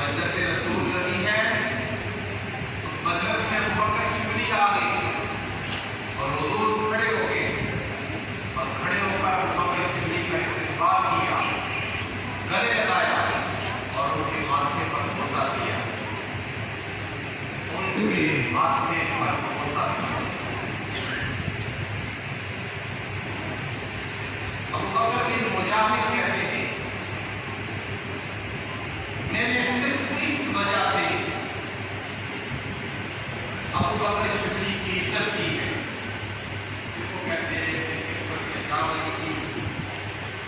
مجلس رسول لگی ہے، اس مجلس میں ابو بکر شبلی آ گئی اور حضور کھڑے ہو گئے اور کھڑے ہو کر ابو بکر شبلی کا استقبال کیا، گلے لگایا اور ان کے ماتھے پر بوسہ دیا، ان کے ماتھے پر بوسہ دیا۔ ابو بکر بن مجاہد کہتے ہیں میں نے صرف اس وجہ سے ابو بکر شبلی کی عزت کی ہے، جس کو کہتے ہیں کہ خدمت میں جاوری کی،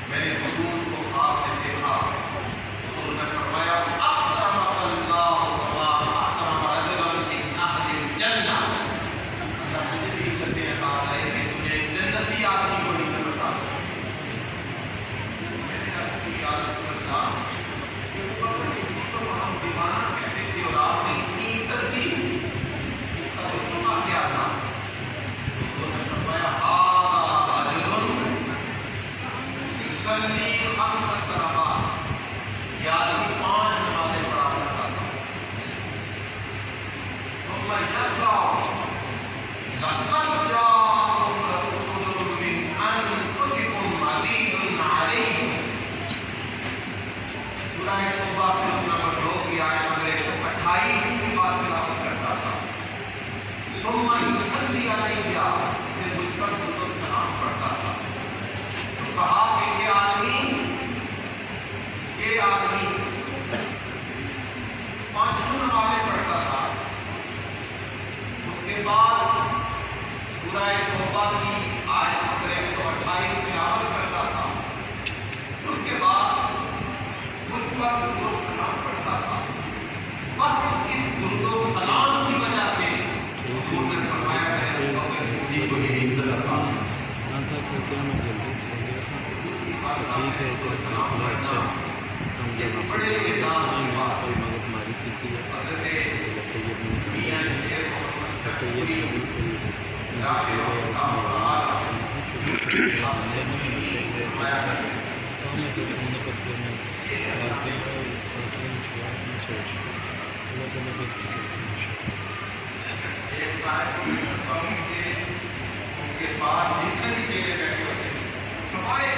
میں نے حضور کو خواب میں دیکھا، حضور نے فرمایا اکرمک اللہ کما اکرم رجلا من اہل الجنہ، اللہ تجھے بھی عزت عطا کرے کہ تجھے جنتی آدمی کو عزت عطا کرے۔ میں نے عرض کی یا رسول اللہ کہ ابو بکر شبلی کو ہم دیوانہ کہتے تھے اور آپ نے اتنی عزت دی، اس کا تجربہ کیا تھا؟ حضور نے فرمایا ھذا رجل یصلی خمس صلوات، یہ آدمی 5 نمازیں پڑھا کرتا تھا، ثم یقرأ لقد جاءکم رسول من انفسکم عزیز علیہ، سورہ توبہ سورۃ نمبر 2 کی آیت نمبر 128 کی بات تلاوت کرتا تھا، ثم یصلی علیہ، پھر مجھ پر درود و سلام پڑھتا تھا۔ تو کہا کہ یہ آدمی 5 نمازیں پڑھتا تھا، اس کے بعد سورہ توبہ کی آیت نمبر 128 تلاوت کرتا تھا، اس کے بعد مجھ پر درود و سلام پڑھتا تھا۔ بس اس درود و سلام کی وجہ سے حضور نے فرمایا میں ابو بکر شبلی کو یہ عزت عطا کی۔ یہ بڑے اعزاز کی بات ہے۔ حضرت میاں شیر محمد شفیع رضی اللہ تعالیٰ عنہ نے فرمایا کرتے تھے ایک صاحب ان کے پاس جتنے بھی چہرے بیٹھے ہوتے ہیں سوائے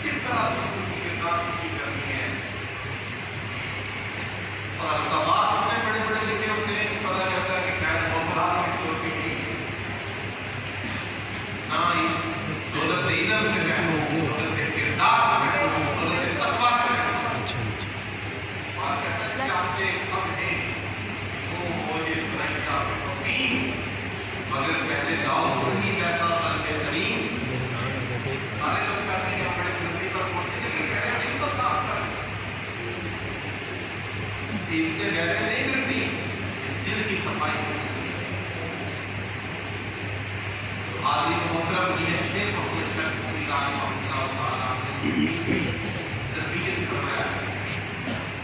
کس طرح کی کردار کی کرنی ہے، اور القابات اتنے بڑے بڑے لکھے ہوتے ہیں کہ پتہ چلتا ہے کہ خیر موضوعات میں چھوڑ کے نہیں نہ دولت ادھر سے محروم، دولت کردار سے محروم، دولت تقویٰ سے محروم، اور کہتا ہے کہ آپ کے اب ہیں وہ مجھے سنائیں کہ آپ کو تین، مگر پہلے لاؤ دھرنی پیسہ قلب کریم، سارے لوگ کہتے ہیں کہ ہم بڑے زندگی پر پہنچتے ہیں کہ کہتے ہیں تو صاف کر اس کے ویسے نہیں کرتی، دل کی صفائی کرتی ہے۔ عالم محترم یہ شیخ محمد شفیع رحمہ اللہ تعالیٰ نے تربیت کروایا ہے،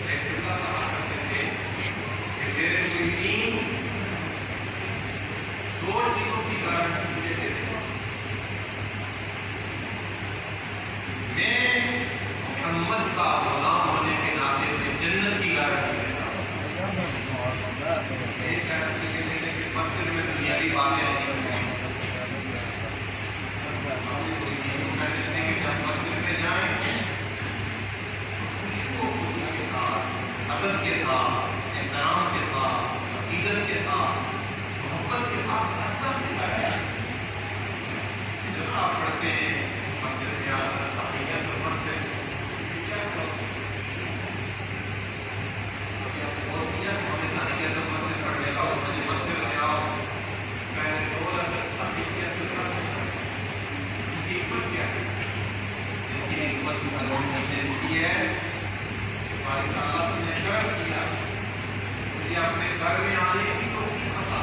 ایک جملہ کہا کرتے تھے کہ میرے مریدین 2 چیزوں کی گارنٹی مجھے دے دیں، میں محمد کا غلام ہونے کے ناطے میں جنت کی گارنٹی دیتا ہوں۔ ایک گارنٹی یہ دینے کہ مسجد میں دنیاوی باتیں نہیں کرتے ہیں، ہم نے کوئی چیزوں کا کہتے ہیں کہ جب مسجد میں جائیں خوشبو کے ساتھ، ادب کے ساتھ، احترام کے ساتھ، عقیدت کے ساتھ، محبت کے ساتھ ادب دکھایا جائے۔ جب آپ پڑھتے ہیں مسجد میں آ کر تحیت المسجد کیا کرو، ابھی آپ نے بہت کیا کہ ہمیں تحیت المسجد پڑھنے کا مجھے مسجد میں آؤ پہلے 2 رکعت تحیت المسجد، ان کی حکمت کیا ہے؟ ان کی حکمت مسلمان نے کی ہے کہ باری تعالیٰ نے شرط کیا مجھے اپنے گھر میں آنے کی توفیق عطا،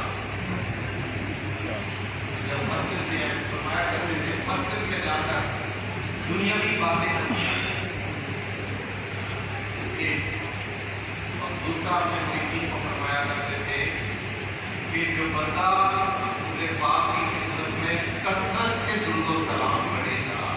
جب مسجد میں فرمایا کرتے تھے مسجد میں جا کر دنیاوی باتیں کرنی اور دوسرا اپنے مریدین کو فرمایا کرتے تھے کہ جو بندہ رسول پاک کی خدمت میں کثرت سے درود و سلام پڑھے گا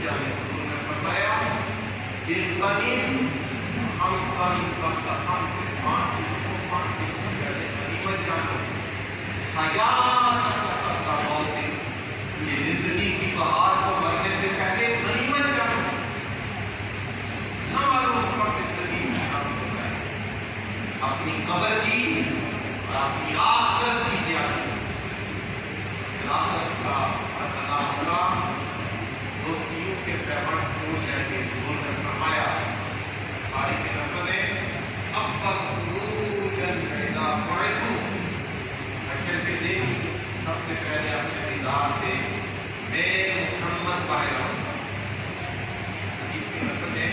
جانے حضور نے فرمایا غنیم خمسن قبل خمس، پانچ چیزوں سے پہلے غنیمت جانو، حیات قبل موت، یہ زندگی کی بہار کو مرنے سے پہلے غنیمت جانو، نہ معلوم کب زندگی میں ختم ہو جائے، اپنی قبر کی اور اپنی آخرت کی تیاری، آخرت کا اتنا ہوگا دوستیوں کے پیغام چھوڑ لیں گے۔ حضور نے فرمایا باری کے نفذیں اب تک خروجاً اذا بعثوا، حشر کے دن سب سے پہلے اپنے دیدار سے میں محمد باہر آؤں گا۔ اس کی نفذیں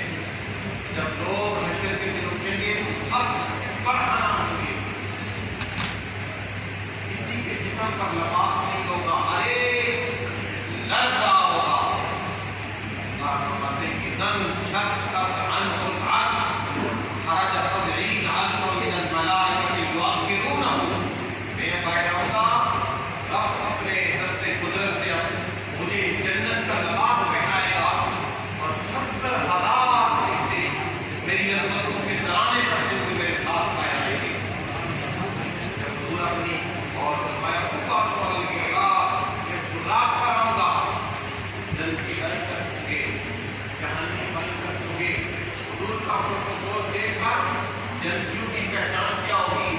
جب لوگ حشر کے دن اٹھیں گے سب فرحانہ ہوں گے، کسی کے جسم پر لباس نہیں ہوگا، لرزہ ہوگا، اللہ فرماتے ہیں کہ دن شقت عنہ العرض خرج 70 الف من الملائکۃ یؤخرونہ، میں بیٹھوں گا، رب اپنے دست قدرت سے مجھے جنت کا لباس پہنائے گا اور 70,000 فرشتے میری عظمتوں کے ترانے پڑھتے ہوئے میرے ساتھ پائے آئیں گے۔ جب حضور اپنی اور فرمایا رات پر آؤں گا، جلدی بند کر چکے، جہنمی بند کر چکے، حضور کا پروٹوکول دیکھ کر جنتیوں کی پہچان کیا ہوگی؟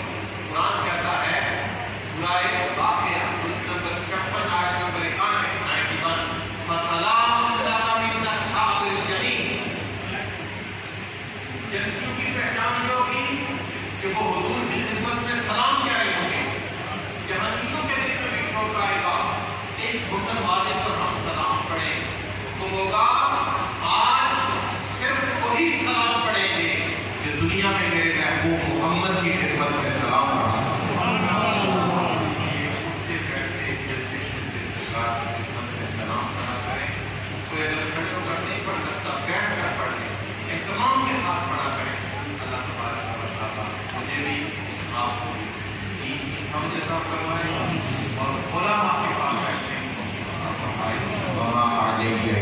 قرآن کہتا ہے سورہ واقعہ نمبر 56 آیت نمبر 91 فسلام لک من اصحاب الجحیم، جنتیوں کی پہچان یہ ہوگی کہ وہ حضور کی خدمت میں سلام کہہ رہے ہوں گے، جہنمیوں کے دل میں بھی شوق آئے گا اس حسن والے پر ہم سلام پڑھیں، حکم ہوگا آج صرف وہی سلام پڑھیں گے جو دنیا میں میرے محبوب محمد کی خدمت میں سلام پڑھا۔ یہ اٹھتے بیٹھتے جلسے شلتے سرکار کی خدمت میں سلام پڑھا کریں، کوئی اگر کھڑے ہو کر نہیں پڑھ سکتا بیٹھ کر پڑھ لیں، اہتمام کے ساتھ پڑھا کریں۔ اللہ تبارک و تعالیٰ مجھے بھی آپ کو دین کی سمجھ عطا فرمائے اور علماء کے پاس بیٹھنے کو عطا فرمائے۔